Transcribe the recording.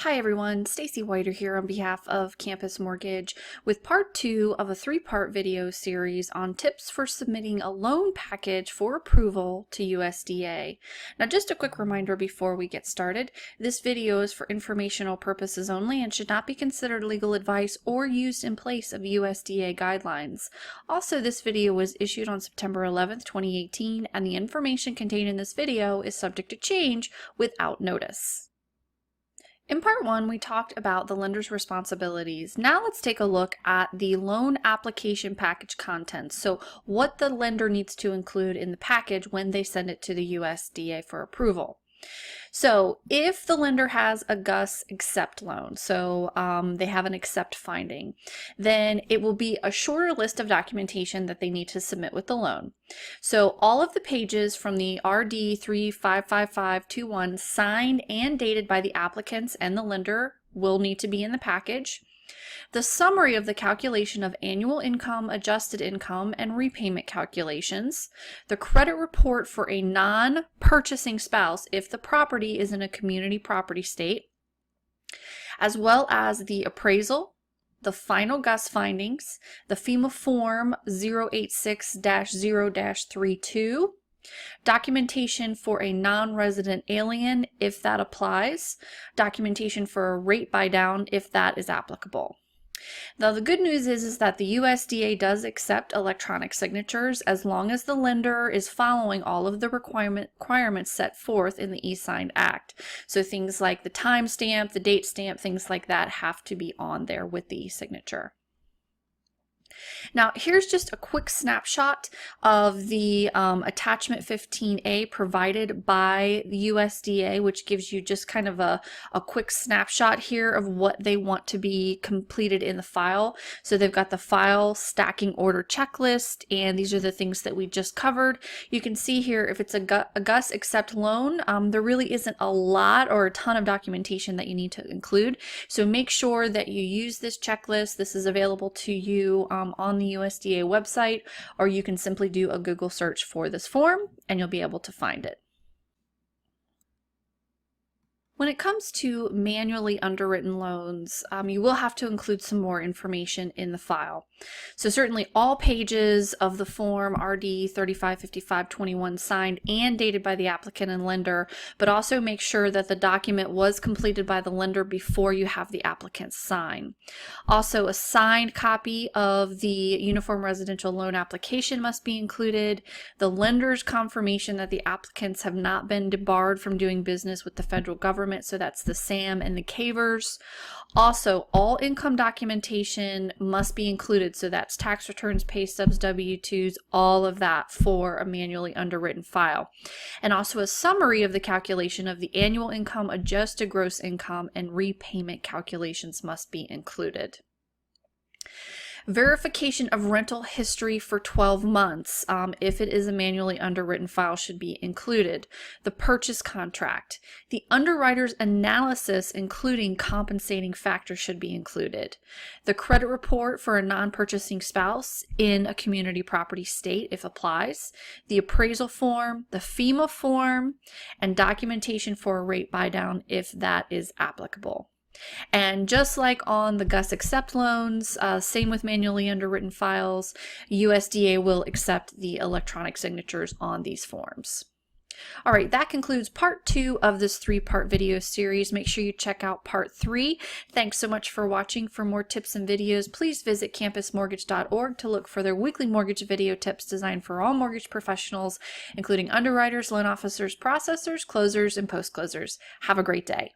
Hi everyone, Stacy Whiter here on behalf of Campus Mortgage with part 2 of a 3-part video series on tips for submitting a loan package for approval to USDA. Now just a quick reminder before we get started, this video is for informational purposes only and should not be considered legal advice or used in place of USDA guidelines. Also, this video was issued on September 11th, 2018, and the information contained in this video is subject to change without notice. In part 1, we talked about the lender's responsibilities. Now let's take a look at the loan application package contents. So what the lender needs to include in the package when they send it to the USDA for approval. So if the lender has a GUS accept loan, so they have an accept finding, then it will be a shorter list of documentation that they need to submit with the loan. So all of the pages from the RD 355521 signed and dated by the applicants and the lender will need to be in the package. The summary of the calculation of annual income, adjusted income, and repayment calculations, the credit report for a non-purchasing spouse if the property is in a community property state, as well as the appraisal, the final GUS findings, the FEMA Form 086-0-32, documentation for a non-resident alien if that applies, documentation for a rate buy-down if that is applicable. Now the good news is that the USDA does accept electronic signatures as long as the lender is following all of the requirements set forth in the e-Signed Act. So things like the timestamp, the date stamp, things like that have to be on there with the e-signature. Now here's just a quick snapshot of the attachment 15A provided by the USDA, which gives you just kind of a quick snapshot here of what they want to be completed in the file. So they've got the file stacking order checklist, and these are the things that we just covered. You can see here if it's a GUS accept loan, there really isn't a lot or a ton of documentation that you need to include. So make sure that you use this checklist. This is available to you on the USDA website, or you can simply do a Google search for this form and you'll be able to find it. When it comes to manually underwritten loans, you will have to include some more information in the file. So certainly all pages of the form RD 355521 signed and dated by the applicant and lender, but also make sure that the document was completed by the lender before you have the applicant sign. Also, a signed copy of the Uniform Residential Loan application must be included. The lender's confirmation that the applicants have not been debarred from doing business with the federal government, so that's the SAM and the CAVers. Also, all income documentation must be included, so that's tax returns, pay stubs, W-2s, all of that for a manually underwritten file. And also a summary of the calculation of the annual income, adjusted gross income, and repayment calculations must be included. Verification of rental history for 12 months, if it is a manually underwritten file, should be included. The purchase contract. The underwriter's analysis, including compensating factors, should be included. The credit report for a non-purchasing spouse in a community property state, if applies. The appraisal form, the FEMA form, and documentation for a rate buy-down if that is applicable. And just like on the GUS accept loans, same with manually underwritten files, USDA will accept the electronic signatures on these forms. All right, that concludes part 2 of this 3-part video series. Make sure you check out part 3. Thanks so much for watching. For more tips and videos, please visit campusmortgage.org to look for their weekly mortgage video tips designed for all mortgage professionals, including underwriters, loan officers, processors, closers, and post-closers. Have a great day.